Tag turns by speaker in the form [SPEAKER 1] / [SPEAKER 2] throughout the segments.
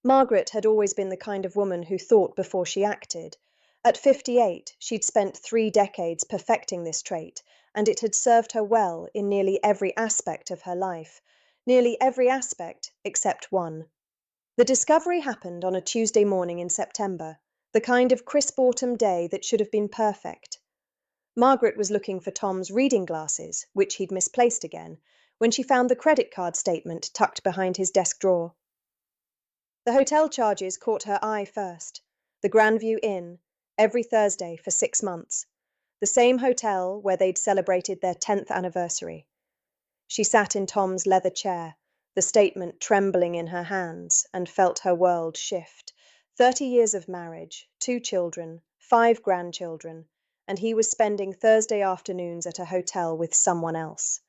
[SPEAKER 1] Margaret had always been the kind of woman who thought before she acted. At 58, she'd spent 3 decades perfecting this trait, and it had served her well in nearly every aspect of her life. Nearly every aspect except one. The discovery happened on a Tuesday morning in September, the kind of crisp autumn day that should have been perfect. Margaret was looking for Tom's reading glasses, which he'd misplaced again, when she found the credit card statement tucked behind his desk drawer. The hotel charges caught her eye first. The Grandview Inn, every Thursday for 6 months. The same hotel where they'd celebrated their 10th anniversary. She sat in Tom's leather chair, the statement trembling in her hands, and felt her world shift. 30 years of marriage, 2 children, 5 grandchildren, and he was spending Thursday afternoons at a hotel with someone else.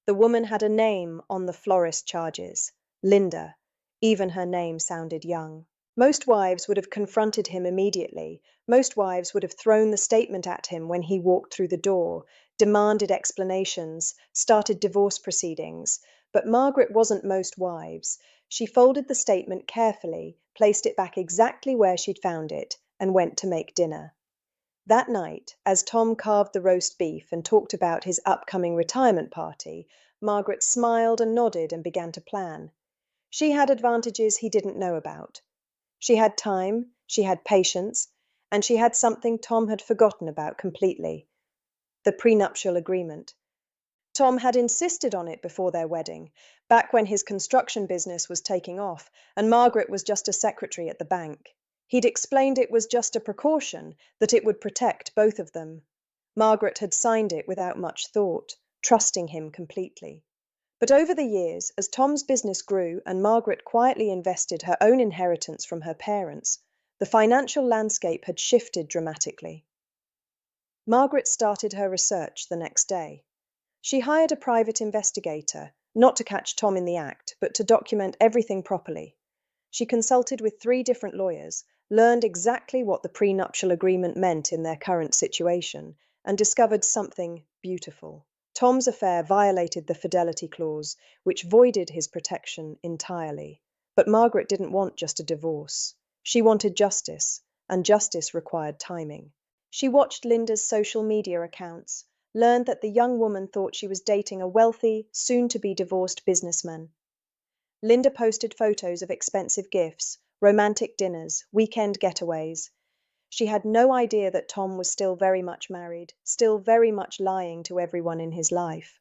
[SPEAKER 1] The woman had a name on the florist charges, Linda. Even her name sounded young. Most wives would have confronted him immediately. Most wives would have thrown the statement at him when he walked through the door, demanded explanations, started divorce proceedings. But Margaret wasn't most wives. She folded the statement carefully, placed it back exactly where she'd found it, and went to make dinner. That night, as Tom carved the roast beef and talked about his upcoming retirement party, Margaret smiled and nodded and began to plan. She had advantages he didn't know about. She had time, she had patience, and she had something Tom had forgotten about completely: the prenuptial agreement. Tom had insisted on it before their wedding, back when his construction business was taking off, and Margaret was just a secretary at the bank. He'd explained it was just a precaution, that it would protect both of them. Margaret had signed it without much thought, trusting him completely. But over the years, as Tom's business grew and Margaret quietly invested her own inheritance from her parents, the financial landscape had shifted dramatically. Margaret started her research the next day. She hired a private investigator, not to catch Tom in the act, but to document everything properly. She consulted with 3 different lawyers, learned exactly what the prenuptial agreement meant in their current situation, and discovered something beautiful. Tom's affair violated the fidelity clause, which voided his protection entirely. But Margaret didn't want just a divorce. She wanted justice, and justice required timing. She watched Linda's social media accounts, learned that the young woman thought she was dating a wealthy, soon-to-be divorced businessman. Linda posted photos of expensive gifts, romantic dinners, weekend getaways. She had no idea that Tom was still very much married, still very much lying to everyone in his life.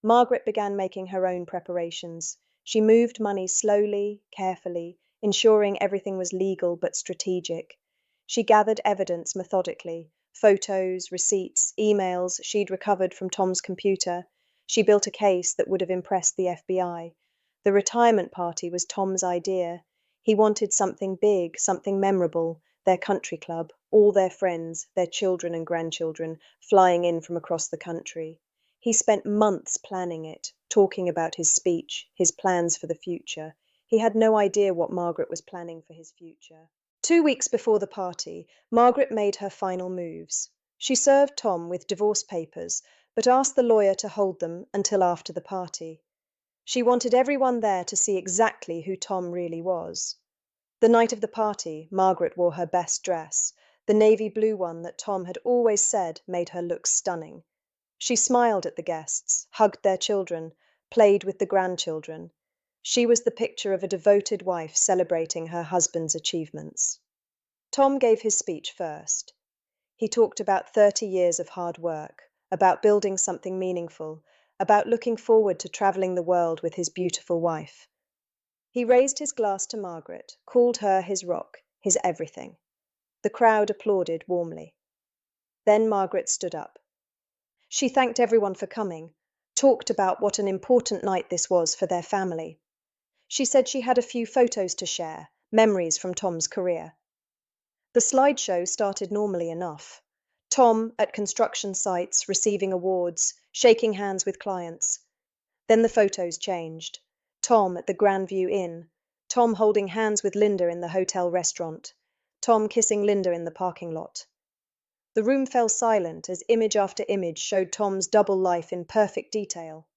[SPEAKER 1] Margaret began making her own preparations. She moved money slowly, carefully, ensuring everything was legal but strategic. She gathered evidence methodically, photos, receipts, emails she'd recovered from Tom's computer. She built a case that would have impressed the FBI. The retirement party was Tom's idea. He wanted something big, something memorable, their country club, all their friends, their children and grandchildren, flying in from across the country. He spent months planning it, talking about his speech, his plans for the future. He had no idea what Margaret was planning for his future. 2 weeks before the party, Margaret made her final moves. She served Tom with divorce papers, but asked the lawyer to hold them until after the party. She wanted everyone there to see exactly who Tom really was. The night of the party, Margaret wore her best dress, the navy blue one that Tom had always said made her look stunning. She smiled at the guests, hugged their children, played with the grandchildren. She was the picture of a devoted wife celebrating her husband's achievements. Tom gave his speech first. He talked about 30 years of hard work, about building something meaningful, about looking forward to traveling the world with his beautiful wife. He raised his glass to Margaret, called her his rock, his everything. The crowd applauded warmly. Then Margaret stood up. She thanked everyone for coming, talked about what an important night this was for their family. She said she had a few photos to share, memories from Tom's career. The slideshow started normally enough. Tom at construction sites, receiving awards, shaking hands with clients. Then the photos changed. Tom at the Grandview Inn, Tom holding hands with Linda in the hotel restaurant, Tom kissing Linda in the parking lot. The room fell silent as image after image showed Tom's double life in perfect detail.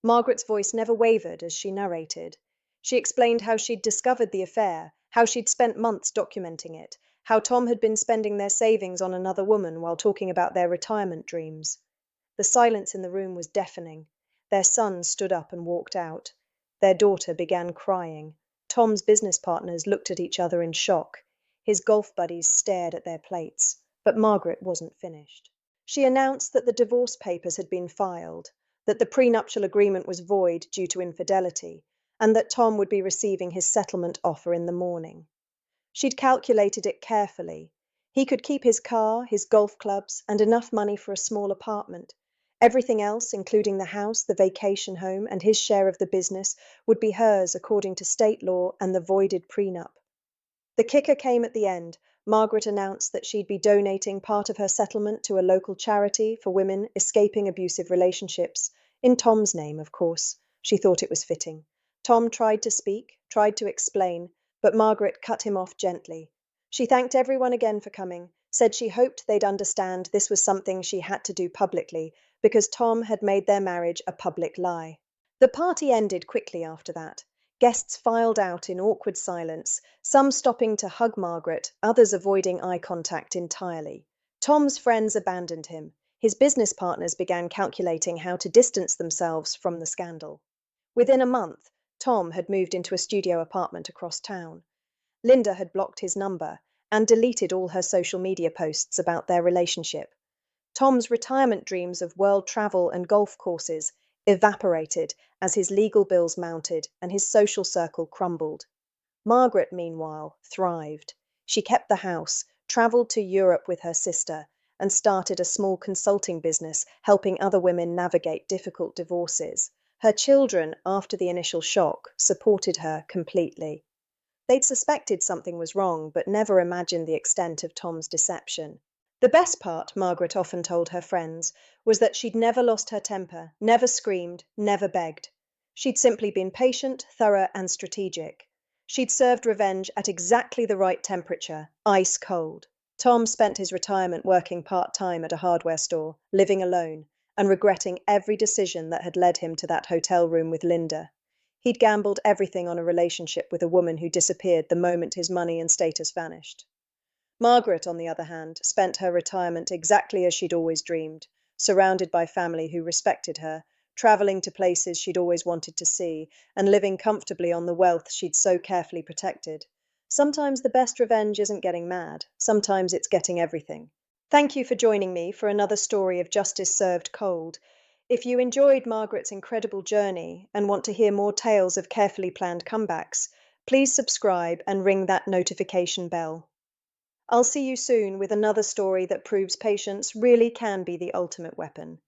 [SPEAKER 1] Margaret's voice never wavered as she narrated. She explained how she'd discovered the affair, how she'd spent months documenting it, how Tom had been spending their savings on another woman while talking about their retirement dreams. The silence in the room was deafening. Their son stood up and walked out. Their daughter began crying. Tom's business partners looked at each other in shock. His golf buddies stared at their plates. But Margaret wasn't finished. She announced that the divorce papers had been filed, that the prenuptial agreement was void due to infidelity, and that Tom would be receiving his settlement offer in the morning. She'd calculated it carefully. He could keep his car, his golf clubs, and enough money for a small apartment. Everything else, including the house, the vacation home, and his share of the business, would be hers according to state law and the voided prenup. The kicker came at the end. Margaret announced that she'd be donating part of her settlement to a local charity for women escaping abusive relationships. In Tom's name, of course. She thought it was fitting. Tom tried to speak, tried to explain, but Margaret cut him off gently. She thanked everyone again for coming, said she hoped they'd understand this was something she had to do publicly, because Tom had made their marriage a public lie. The party ended quickly after that. Guests filed out in awkward silence, some stopping to hug Margaret, others avoiding eye contact entirely. Tom's friends abandoned him. His business partners began calculating how to distance themselves from the scandal. Within a month, Tom had moved into a studio apartment across town. Linda had blocked his number and deleted all her social media posts about their relationship. Tom's retirement dreams of world travel and golf courses evaporated as his legal bills mounted and his social circle crumbled. Margaret, meanwhile, thrived. She kept the house, travelled to Europe with her sister, and started a small consulting business helping other women navigate difficult divorces. Her children, after the initial shock, supported her completely. They'd suspected something was wrong, but never imagined the extent of Tom's deception. The best part, Margaret often told her friends, was that she'd never lost her temper, never screamed, never begged. She'd simply been patient, thorough, and strategic. She'd served revenge at exactly the right temperature, ice cold. Tom spent his retirement working part-time at a hardware store, living alone, and regretting every decision that had led him to that hotel room with Linda. He'd gambled everything on a relationship with a woman who disappeared the moment his money and status vanished. Margaret, on the other hand, spent her retirement exactly as she'd always dreamed, surrounded by family who respected her, travelling to places she'd always wanted to see, and living comfortably on the wealth she'd so carefully protected. Sometimes the best revenge isn't getting mad, sometimes it's getting everything. Thank you for joining me for another story of justice served cold. If you enjoyed Margaret's incredible journey and want to hear more tales of carefully planned comebacks, please subscribe and ring that notification bell. I'll see you soon with another story that proves patience really can be the ultimate weapon.